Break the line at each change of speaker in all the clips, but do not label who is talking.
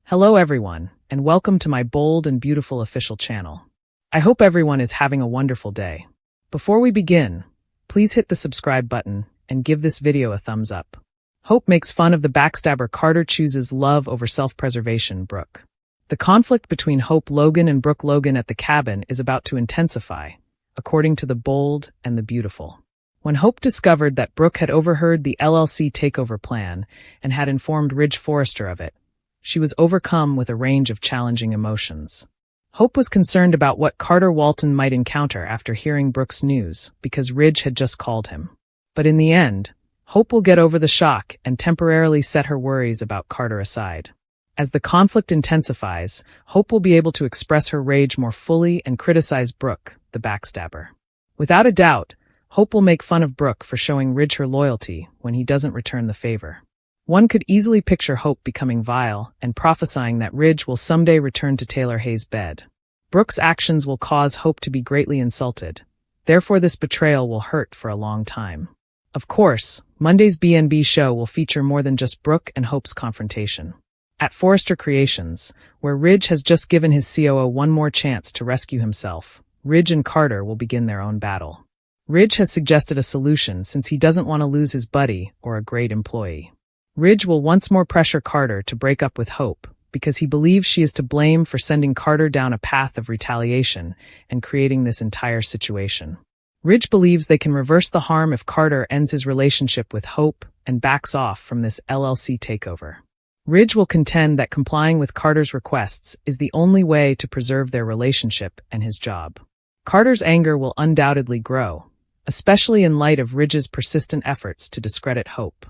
Hello everyone, and welcome to my bold and beautiful official channel. I hope everyone is having a wonderful day. Before we begin, please hit the subscribe button and give this video a thumbs up. Hope makes fun of the backstabber Carter chooses love over self-preservation, Brooke. The conflict between Hope Logan and Brooke Logan at the cabin is about to intensify, according to the bold and the beautiful. When Hope discovered that Brooke had overheard the LLC takeover plan and had informed Ridge Forrester of it, she was overcome with a range of challenging emotions. Hope was concerned about what Carter Walton might encounter after hearing Brooke's news because Ridge had just called him. But in the end, Hope will get over the shock and temporarily set her worries about Carter aside. As the conflict intensifies, Hope will be able to express her rage more fully and criticize Brooke, the backstabber. Without a doubt, Hope will make fun of Brooke for showing Ridge her loyalty when he doesn't return the favor. One could easily picture Hope becoming vile and prophesying that Ridge will someday return to Taylor Hayes' bed. Brooke's actions will cause Hope to be greatly insulted. Therefore, this betrayal will hurt for a long time. Of course, Monday's B&B show will feature more than just Brooke and Hope's confrontation. At Forrester Creations, where Ridge has just given his COO one more chance to rescue himself, Ridge and Carter will begin their own battle. Ridge has suggested a solution since he doesn't want to lose his buddy or a great employee. Ridge will once more pressure Carter to break up with Hope because he believes she is to blame for sending Carter down a path of retaliation and creating this entire situation. Ridge believes they can reverse the harm if Carter ends his relationship with Hope and backs off from this LLC takeover. Ridge will contend that complying with Carter's requests is the only way to preserve their relationship and his job. Carter's anger will undoubtedly grow, especially in light of Ridge's persistent efforts to discredit Hope.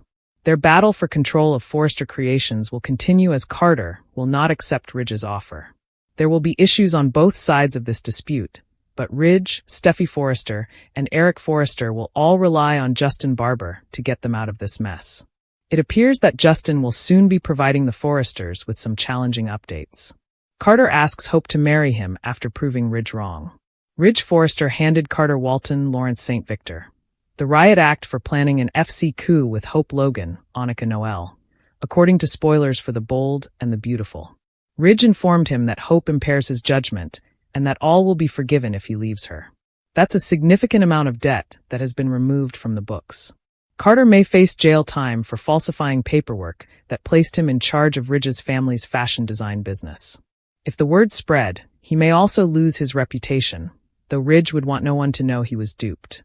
Their battle for control of Forrester Creations will continue as Carter will not accept Ridge's offer. There will be issues on both sides of this dispute, but Ridge, Steffi Forrester, and Eric Forrester will all rely on Justin Barber to get them out of this mess. It appears that Justin will soon be providing the Forresters with some challenging updates. Carter asks Hope to marry him after proving Ridge wrong. Ridge Forrester handed Carter Walton Lawrence St. Victor, the riot act for planning an FC coup with Hope Logan, Annika Noel, according to spoilers for the bold and the beautiful. Ridge informed him that Hope impairs his judgment and that all will be forgiven if he leaves her. That's a significant amount of debt that has been removed from the books. Carter may face jail time for falsifying paperwork that placed him in charge of Ridge's family's fashion design business. If the word spread, he may also lose his reputation, though Ridge would want no one to know he was duped.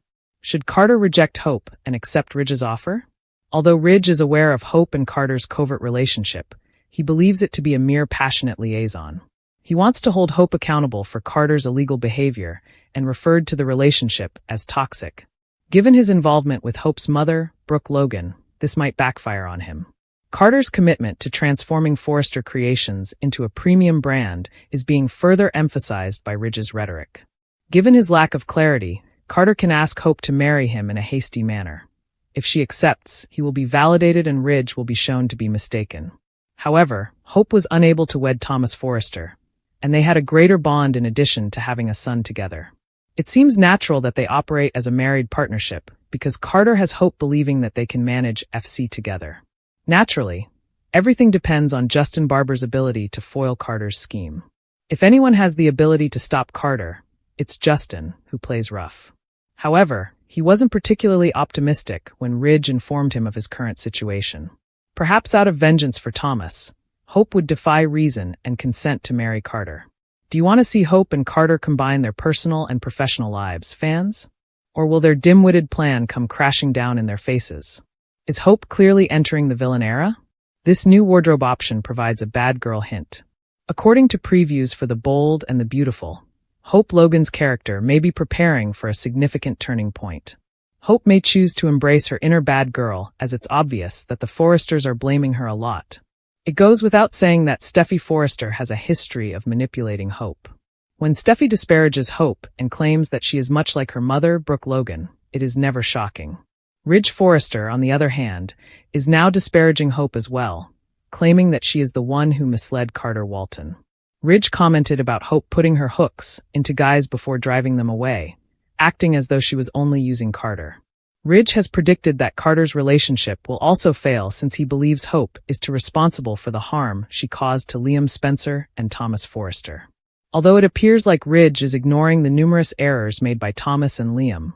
Should Carter reject Hope and accept Ridge's offer? Although Ridge is aware of Hope and Carter's covert relationship, he believes it to be a mere passionate liaison. He wants to hold Hope accountable for Carter's illegal behavior and referred to the relationship as toxic. Given his involvement with Hope's mother, Brooke Logan, this might backfire on him. Carter's commitment to transforming Forrester Creations into a premium brand is being further emphasized by Ridge's rhetoric. Given his lack of clarity, Carter can ask Hope to marry him in a hasty manner. If she accepts, he will be validated and Ridge will be shown to be mistaken. However, Hope was unable to wed Thomas Forrester, and they had a greater bond in addition to having a son together. It seems natural that they operate as a married partnership because Carter has Hope believing that they can manage FC together. Naturally, everything depends on Justin Barber's ability to foil Carter's scheme. If anyone has the ability to stop Carter, it's Justin, who plays rough. However, he wasn't particularly optimistic when Ridge informed him of his current situation. Perhaps out of vengeance for Thomas, Hope would defy reason and consent to marry Carter. Do you want to see Hope and Carter combine their personal and professional lives, fans? Or will their dim-witted plan come crashing down in their faces? Is Hope clearly entering the villain era? This new wardrobe option provides a bad girl hint. According to previews for the bold and the beautiful, Hope Logan's character may be preparing for a significant turning point. Hope may choose to embrace her inner bad girl as it's obvious that the Forresters are blaming her a lot. It goes without saying that Steffi Forrester has a history of manipulating Hope. When Steffi disparages Hope and claims that she is much like her mother, Brooke Logan, it is never shocking. Ridge Forrester, on the other hand, is now disparaging Hope as well, claiming that she is the one who misled Carter Walton. Ridge commented about Hope putting her hooks into guys before driving them away, acting as though she was only using Carter. Ridge has predicted that Carter's relationship will also fail since he believes Hope is responsible for the harm she caused to Liam Spencer and Thomas Forrester. Although it appears like Ridge is ignoring the numerous errors made by Thomas and Liam,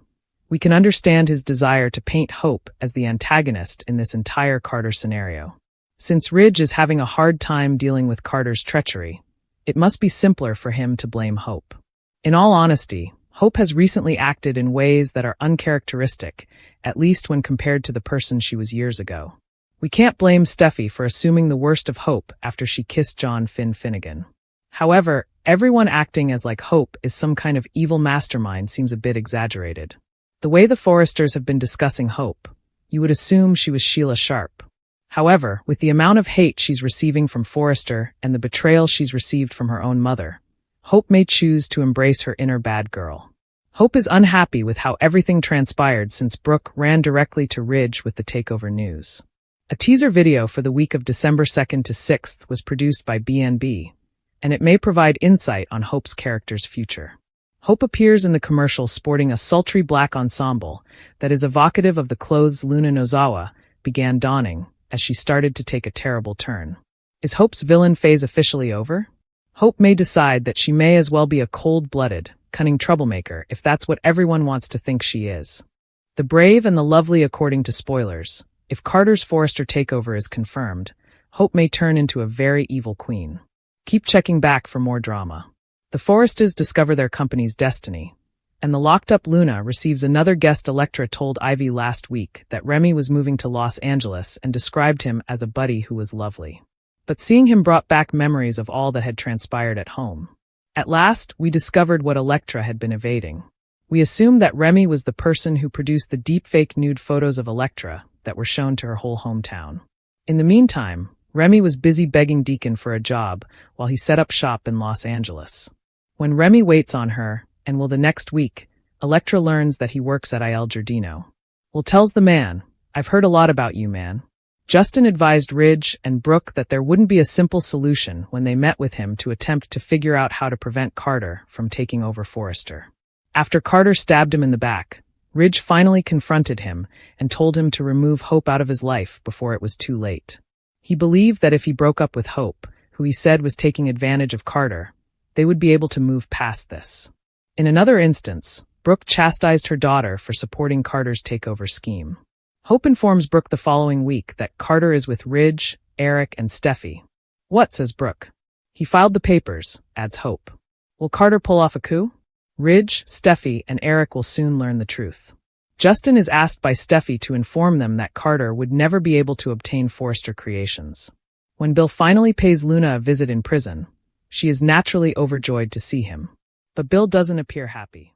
we can understand his desire to paint Hope as the antagonist in this entire Carter scenario. Since Ridge is having a hard time dealing with Carter's treachery, it must be simpler for him to blame Hope. In all honesty, Hope has recently acted in ways that are uncharacteristic, at least when compared to the person she was years ago. We can't blame Steffi for assuming the worst of Hope after she kissed John Finnegan. However, everyone acting as like Hope is some kind of evil mastermind seems a bit exaggerated. The way the Forresters have been discussing Hope, you would assume she was Sheila Sharp. However, with the amount of hate she's receiving from Forrester and the betrayal she's received from her own mother, Hope may choose to embrace her inner bad girl. Hope is unhappy with how everything transpired since Brooke ran directly to Ridge with the takeover news. A teaser video for the week of December 2nd to 6th was produced by BNB, and it may provide insight on Hope's character's future. Hope appears in the commercial sporting a sultry black ensemble that is evocative of the clothes Luna Nozawa began donning as she started to take a terrible turn. Is Hope's villain phase officially over? Hope may decide that she may as well be a cold-blooded, cunning troublemaker if that's what everyone wants to think she is. The brave and the lovely according to spoilers. If Carter's Forrester takeover is confirmed, Hope may turn into a very evil queen. Keep checking back for more drama. The Forresters discover their company's destiny, and the locked-up Luna receives another guest. Elektra told Ivy last week that Remy was moving to Los Angeles and described him as a buddy who was lovely. But seeing him brought back memories of all that had transpired at home. At last, we discovered what Elektra had been evading. We assumed that Remy was the person who produced the deepfake nude photos of Elektra that were shown to her whole hometown. In the meantime, Remy was busy begging Deacon for a job while he set up shop in Los Angeles. When Remy waits on her, and will the next week, Elektra learns that he works at Il Giardino. Well, tells the man, "I've heard a lot about you, man." Justin advised Ridge and Brooke that there wouldn't be a simple solution when they met with him to attempt to figure out how to prevent Carter from taking over Forrester. After Carter stabbed him in the back, Ridge finally confronted him and told him to remove Hope out of his life before it was too late. He believed that if he broke up with Hope, who he said was taking advantage of Carter, they would be able to move past this. In another instance, Brooke chastised her daughter for supporting Carter's takeover scheme. Hope informs Brooke the following week that Carter is with Ridge, Eric, and Steffi. "What?" says Brooke. "He filed the papers," adds Hope. Will Carter pull off a coup? Ridge, Steffi, and Eric will soon learn the truth. Justin is asked by Steffi to inform them that Carter would never be able to obtain Forrester creations. When Bill finally pays Luna a visit in prison, she is naturally overjoyed to see him. But Bill doesn't appear happy.